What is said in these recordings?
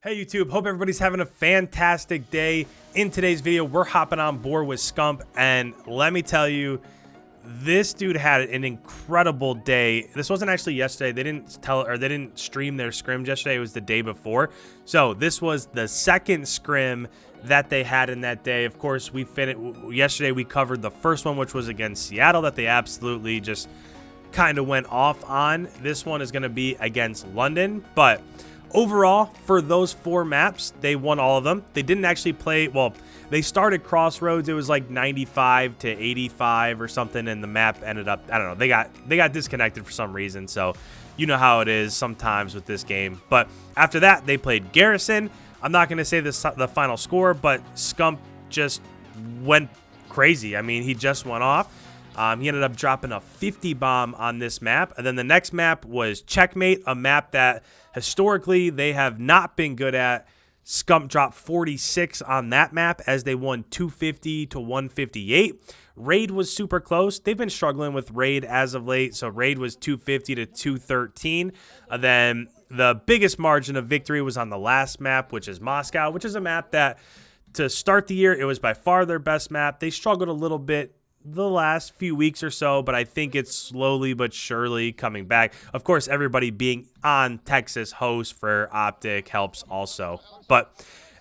Hey YouTube, hope everybody's having a fantastic day. In today's video, we're hopping on board with SCUMP, and let me tell you, this dude had an incredible day. This wasn't actually yesterday. They didn't stream their scrims yesterday. It was the day before. So this was the second scrim that they had in that day. Of course, yesterday we covered the first one, which was against Seattle, that they absolutely just kind of went off on. This one is going to be against London, but overall, for those four maps, they won all of them. They didn't actually play, well, they started Crossroads. It was like 95 to 85 or something, and the map ended up, I don't know, they got disconnected for some reason. So you know how it is sometimes with this game. But after that, they played Garrison. I'm not going to say the final score, but SCUMP just went crazy. I mean, he just went off. He ended up dropping a 50 bomb on this map. And then the next map was Checkmate, a map that historically they have not been good at. SCUMP dropped 46 on that map as they won 250 to 158. Raid was super close. They've been struggling with Raid as of late. So Raid was 250 to 213. Then the biggest margin of victory was on the last map, which is Moscow, which is a map that to start the year, it was by far their best map. They struggled a little bit the last few weeks or so, but I think it's slowly but surely coming back. Of course, everybody being on Texas host for OpTic helps also. But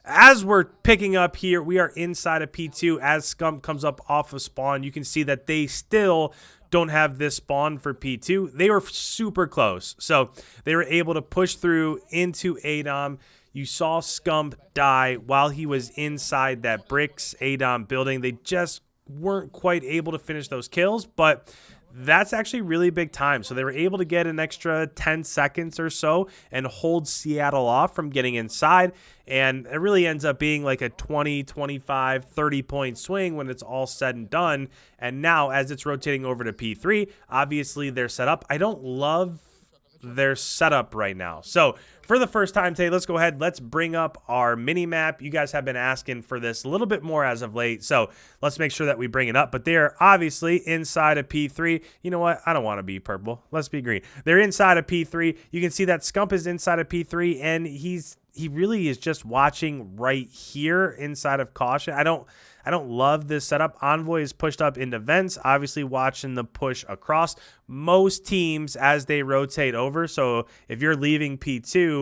as we're picking up here, we are inside of P2. As SCUMP comes up off of spawn, you can see that they still don't have this spawn for P2. They were super close. So they were able to push through into ADOM. You saw SCUMP die while he was inside that bricks ADOM building. They just weren't quite able to finish those kills, but that's actually really big time. So they were able to get an extra 10 seconds or so and hold Seattle off from getting inside. And it really ends up being like a 20, 25, 30 point swing when it's all said and done. And now as it's rotating over to P3, obviously they're set up. I don't love their setup right now. So for the first time today, let's go ahead. Let's bring up our mini map. You guys have been asking for this a little bit more as of late, so let's make sure that we bring it up. But they're obviously inside of P3. You know what? I don't want to be purple. Let's be green. They're inside of P3. You can see that SCUMP is inside of P3, and he really is just watching right here inside of Caution. I don't love this setup. Envoy is pushed up into vents, obviously watching the push across. Most teams as they rotate over, so if you're leaving P2,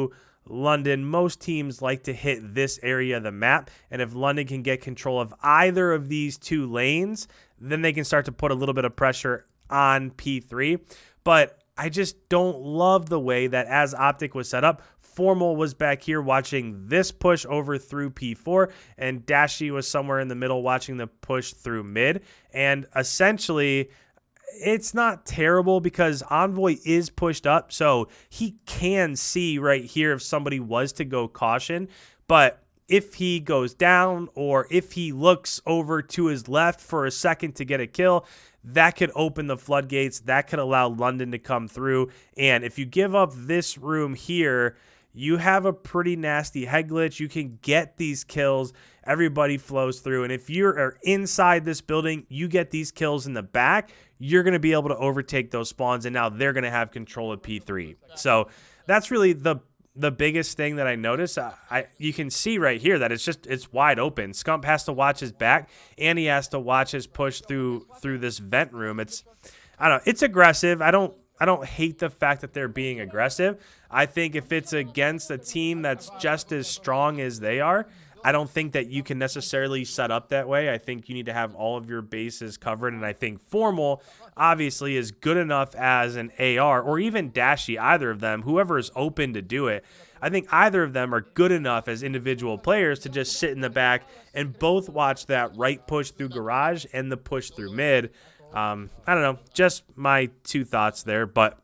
London, most teams like to hit this area of the map, and if London can get control of either of these two lanes, then they can start to put a little bit of pressure on P3. But I just don't love the way that as OpTic was set up, Formal was back here watching this push over through P4, and Dashy was somewhere in the middle watching the push through mid. And essentially, it's not terrible because Envoy is pushed up, so he can see right here if somebody was to go Caution. But if he goes down or if he looks over to his left for a second to get a kill, that could open the floodgates. That could allow London to come through. And if you give up this room here, you have a pretty nasty head glitch. You can get these kills. Everybody flows through. And if you're inside this building, you get these kills in the back, you're going to be able to overtake those spawns. And now they're going to have control of P3. So that's really the biggest thing that I noticed. You can see right here that it's wide open. SCUMP has to watch his back, and he has to watch his push through this vent room. I don't know. It's aggressive. I don't hate the fact that they're being aggressive. I think if it's against a team that's just as strong as they are, I don't think that you can necessarily set up that way. I think you need to have all of your bases covered, and I think Formal obviously is good enough as an AR, or even Dashy, either of them, whoever is open to do it. I think either of them are good enough as individual players to just sit in the back and both watch that right push through garage and the push through mid. I don't know, just my two thoughts there, but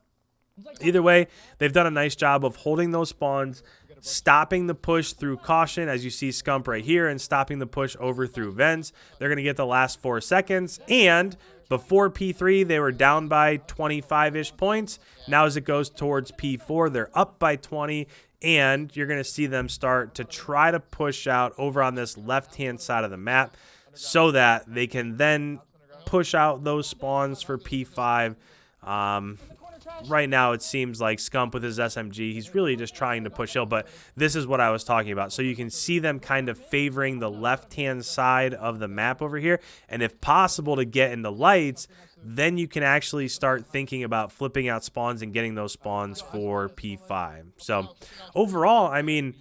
either way, they've done a nice job of holding those spawns, stopping the push through Caution, as you see SCUMP right here, and stopping the push over through vents. They're going to get the last 4 seconds, and before P3, they were down by 25-ish points. Now as it goes towards P4, they're up by 20, and you're going to see them start to try to push out over on this left-hand side of the map so that they can then push out those spawns for P5. right now it seems like Scump with his SMG, he's really just trying to push hill, but this is what I was talking about. So you can see them kind of favoring the left-hand side of the map over here, and if possible to get into lights, then you can actually start thinking about flipping out spawns and getting those spawns for P5. So overall, I mean,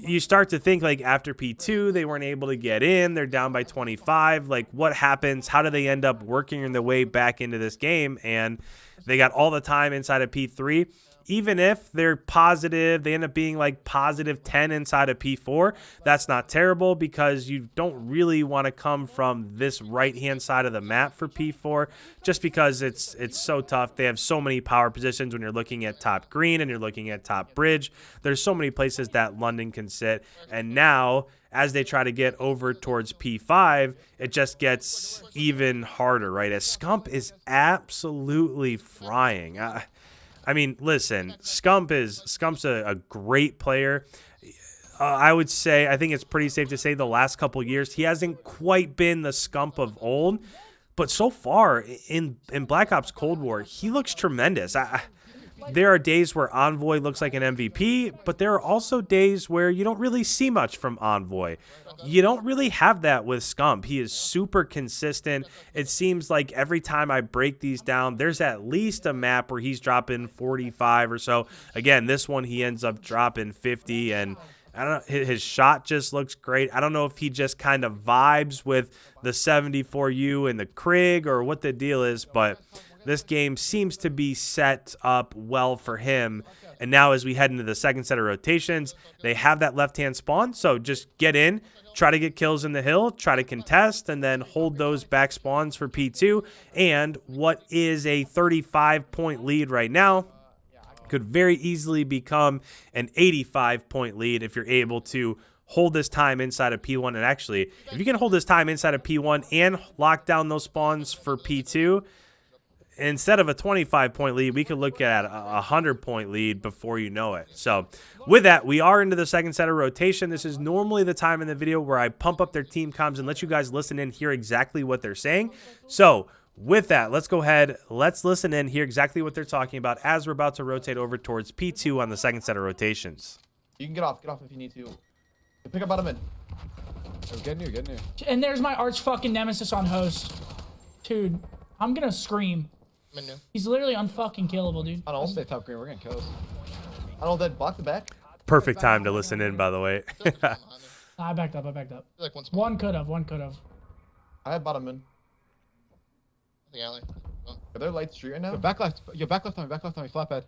you start to think, like, after P2, they weren't able to get in. They're down by 25. Like, what happens? How do they end up working their way back into this game? And they got all the time inside of P3. Even if they're positive, they end up being like positive 10 inside of P4. That's not terrible because you don't really want to come from this right-hand side of the map for P4 just because it's so tough. They have so many power positions when you're looking at top green and you're looking at top bridge. There's so many places that London can sit. And now, as they try to get over towards P5, it just gets even harder, right? As Scump is absolutely frying. I mean, listen, Scump's a great player. I would say, I think it's pretty safe to say the last couple years, he hasn't quite been the Scump of old. But so far, in Black Ops Cold War, he looks tremendous. There are days where Envoy looks like an MVP, but there are also days where you don't really see much from Envoy. You don't really have that with Scump. He is super consistent. It seems like every time I break these down, there's at least a map where he's dropping 45 or so. Again, this one he ends up dropping 50, and I don't know, his shot just looks great. I don't know if he just kind of vibes with the 74U and the Krig or what the deal is, but this game seems to be set up well for him. And now as we head into the second set of rotations, they have that left-hand spawn. So just get in, try to get kills in the hill, try to contest, and then hold those back spawns for P2. And what is a 35-point lead right now could very easily become an 85-point lead if you're able to hold this time inside of P1. And actually, if you can hold this time inside of P1 and lock down those spawns for P2, instead of a 25-point lead, we could look at a 100-point lead before you know it. So with that, we are into the second set of rotation. This is normally the time in the video where I pump up their team comms and let you guys listen in, hear exactly what they're saying. So with that, let's go ahead. Let's listen in, hear exactly what they're talking about as we're about to rotate over towards P2 on the second set of rotations. You can get off if you need to. Pick up bottom mid. Oh, get near. And there's my arch fucking nemesis on host. Dude, I'm gonna scream. He's literally unfucking killable, dude. I don't stay top green. We're getting kills. I don't dead. Block the back. Perfect time to listen in, by the way. I backed up. Like One could have. I had bottom mid. The alley. Oh. Are there lights street right now? Yo, back left on me, flatbed.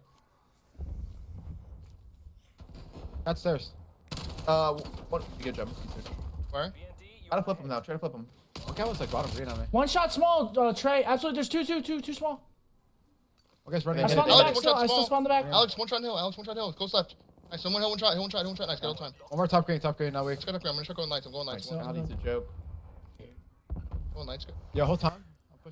That's stairs. What? Good job. Where? Try to flip him now. Try to flip him. One guy was like bottom green on me. One shot small, Trey. Absolutely, there's two small. One guy's running. I spawned the back still. I still spawned the back. Alex, one shot in hill. Goes left. Nice. Someone hill, one shot. Nice. Get all time. One more top green. Now we. Let's go up here. I'm gonna check going lights. I'm going lights. Now he's a joke. Going lights. Good. Yo, whole time.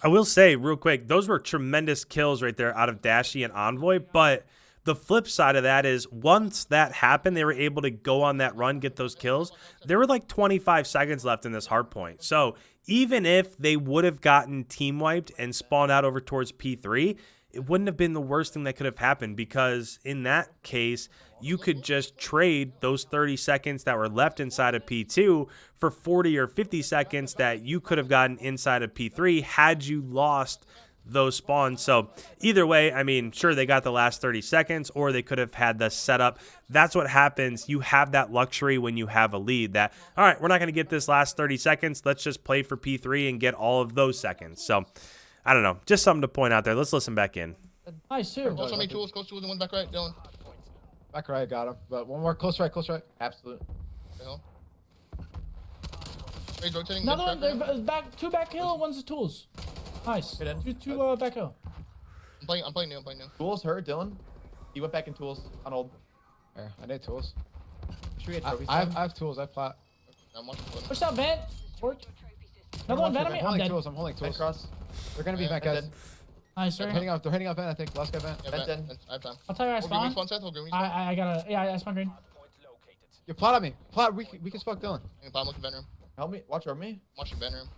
I will say real quick, those were tremendous kills right there out of Dashy and Envoy, but the flip side of that is once that happened, they were able to go on that run, get those kills. There were like 25 seconds left in this hardpoint. So even if they would have gotten team wiped and spawned out over towards P3, it wouldn't have been the worst thing that could have happened because in that case, you could just trade those 30 seconds that were left inside of P2 for 40 or 50 seconds that you could have gotten inside of P3 had you lost those spawns. So either way, I mean, sure, they got the last 30 seconds or they could have had the setup. That's what happens. You have that luxury when you have a lead that, all right, we're not going to get this last 30 seconds. Let's just play for P3 and get all of those seconds. So I don't know. Just something to point out there. Let's listen back in. Nice, too. Close on me, tools, and one back right, Dylan. Back right, got him. But one more, close right. Absolute. Hey, rotating. Another one, they're back, two back hill, one's the tools. Nice. Two back hill. I'm playing new. Tools hurt, Dylan. He went back in tools on old. Yeah, I need tools. Should we get trophies? I have tools. I have flat. I'm watching. Push that vent. Another one vent on me. I'm dead. I'm holding tools. Cross. They're gonna be vent, guys. Nice, They're sir. hitting off vent, I think. Last guy vent. Yeah, vent. I have time. I'll tell you where I spawn. Spawn, Seth. We'll I gotta. Yeah, I spawn green. You plot on me. Plot. We can spot Dylan. I'm looking vent room. Help me. Watch over me. Watching vent room.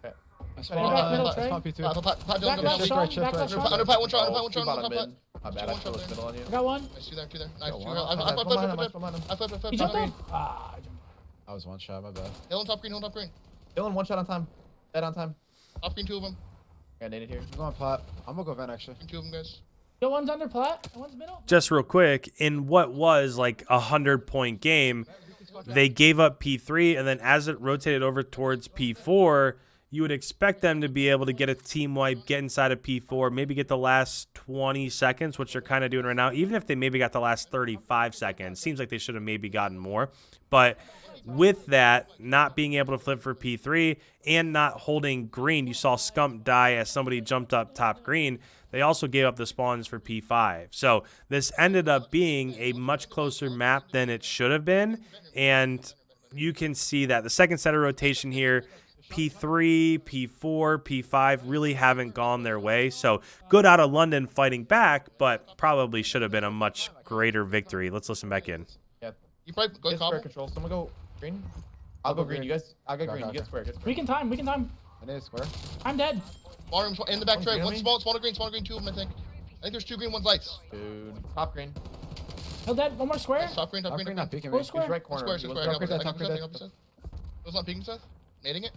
Okay. I Middle, spawned middle, I Trey. spawned P2. Pot Back Dylan, left, shift Sean. right, shift Back right. left, Sean. Under pot, one shot, Oh, top bottom pot. mid. My bad, I One shot closed there. middle on you. I got one. Nice, two there. Nice, Got two. one. I flip. He jumped in. Ah, I jumped. I was one shot, my bad. Hill on top green, hill on top green. Dylan, one shot on time. Dead on time. Top green, two of them. Got naded here. I'm going pot. I'm gonna go vent actually. Green, two of them, guys. Yo, one's under plat. One's middle. Just real quick, in what was like a 100-point game, they gave up P3, and then as it rotated over towards P4, you would expect them to be able to get a team wipe, get inside of P4, maybe get the last 20 seconds, which they're kind of doing right now. Even if they maybe got the last 35 seconds, seems like they should have maybe gotten more. But with that, not being able to flip for P3 and not holding green, you saw SCUMP die as somebody jumped up top green. They also gave up the spawns for P5. So this ended up being a much closer map than it should have been. And you can see that the second set of rotation here, P3, P4, P5 really haven't gone their way. So good out of London fighting back, but probably should have been a much greater victory. Let's listen back in. Yeah. You probably go Get square cobble. control. Someone go green. I'll go green. You guys, I'll go green. You get square. Get square. We can time. We can time. I need a square. I'm dead. Small room in the back tray. green on One me? small green, two of them, I think. I think there's two green, one's lights. Dude. Top green. Hill dead. One more square. Top green, top Top green. green not peeking Go me. square. He's right corner. Square. Top green dead, top green I dead. got Seth. Those not peeking Seth. Nading it.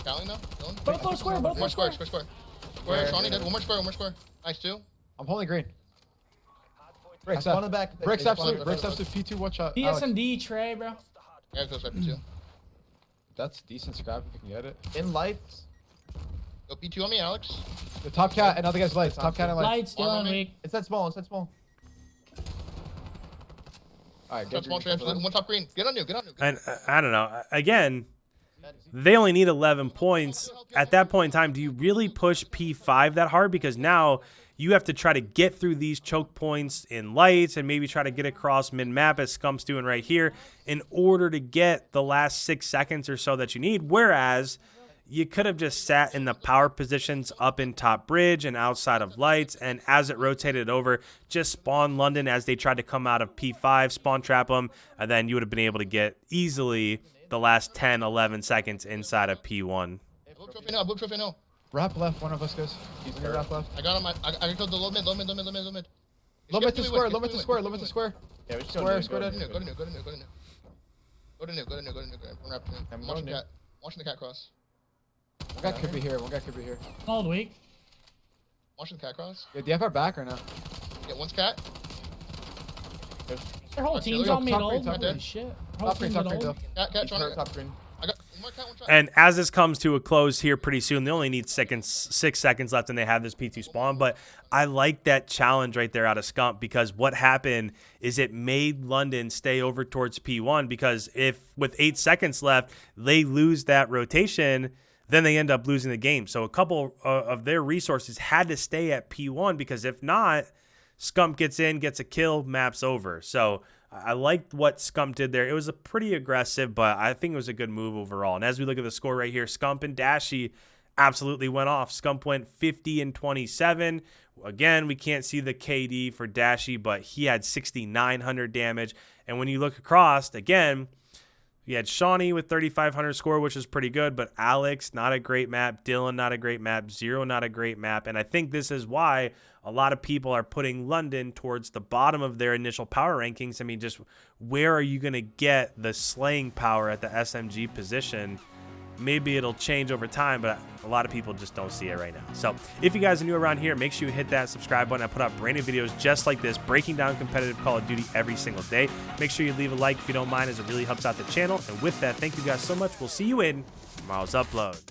Counting now. Dylan. Both low square. Both low One square. square. Shawnee dead. One more square. Nice, two. I'm holding green. I Bricks spawned up. the back. Bricks They absolute. spawned- Bricks absolute P2 watch shot. Alex. DSMD Trey, bro. Yeah, it goes right P2. That's decent scrap if you can get it. In lights. Go P2 on me, Alex. The top cat and other guy's lights. Top cat and lights. Lights still Armor on me. weak. It's that small. It's that small. Alright, Top get small green. tray. One top green. Get on you. And I don't know. Again, they only need 11 points. At that point in time, do you really push P5 that hard? Because now you have to try to get through these choke points in lights and maybe try to get across mid-map, as Scump's doing right here, in order to get the last 6 seconds or so that you need. Whereas you could have just sat in the power positions up in top bridge and outside of lights, and as it rotated over, just spawn London as they tried to come out of P5, spawn trap them, and then you would have been able to get easily the last 10, 11 seconds inside of P1. Blue trophy no. Wrap left, one of us goes. He's in the wrap left. I got him. I killed the low mid. Low mid to square, low mid to square, low mid to square. Yeah, we just Square, go square new, dead. go new. Go to new. I'm wrapping him. I'm Watching going cat. Watching the cat cross. One guy could be here, one guy could be here. Old weak. Watching the cat cross. Yeah, do you have our back or not? Yeah, one's cat. Their whole Artillery team's up on me top old. green, top Holy green. shit. Their whole Top green, team's top green, old. top. Cat He's trying hurt, to. top green. I got one more cat. One shot. And as this comes to a close here pretty soon, they only need 6 seconds left and they have this P2 spawn. But I like that challenge right there out of SCUMP, because what happened is it made London stay over towards P1, because if with 8 seconds left, they lose that rotation, then they end up losing the game. So a couple of their resources had to stay at P1, because if not, SCUMP gets in, gets a kill, map's over. So I liked what SCUMP did there. It was a pretty aggressive, but I think it was a good move overall. And as we look at the score right here, SCUMP and Dashy absolutely went off. SCUMP went 50 and 27. Again, we can't see the KD for Dashy, but he had 6,900 damage. And when you look across, again, you had Shawnee with 3,500 score, which is pretty good, but Alex, not a great map. Dylan, not a great map. Zero, not a great map. And I think this is why a lot of people are putting London towards the bottom of their initial power rankings. I mean, just where are you going to get the slaying power at the SMG position? Maybe it'll change over time, but a lot of people just don't see it right now. So if you guys are new around here, make sure you hit that subscribe button. I put out brand new videos just like this, breaking down competitive Call of Duty every single day. Make sure you leave a like if you don't mind, as it really helps out the channel. And with that, thank you guys so much. We'll see you in tomorrow's upload.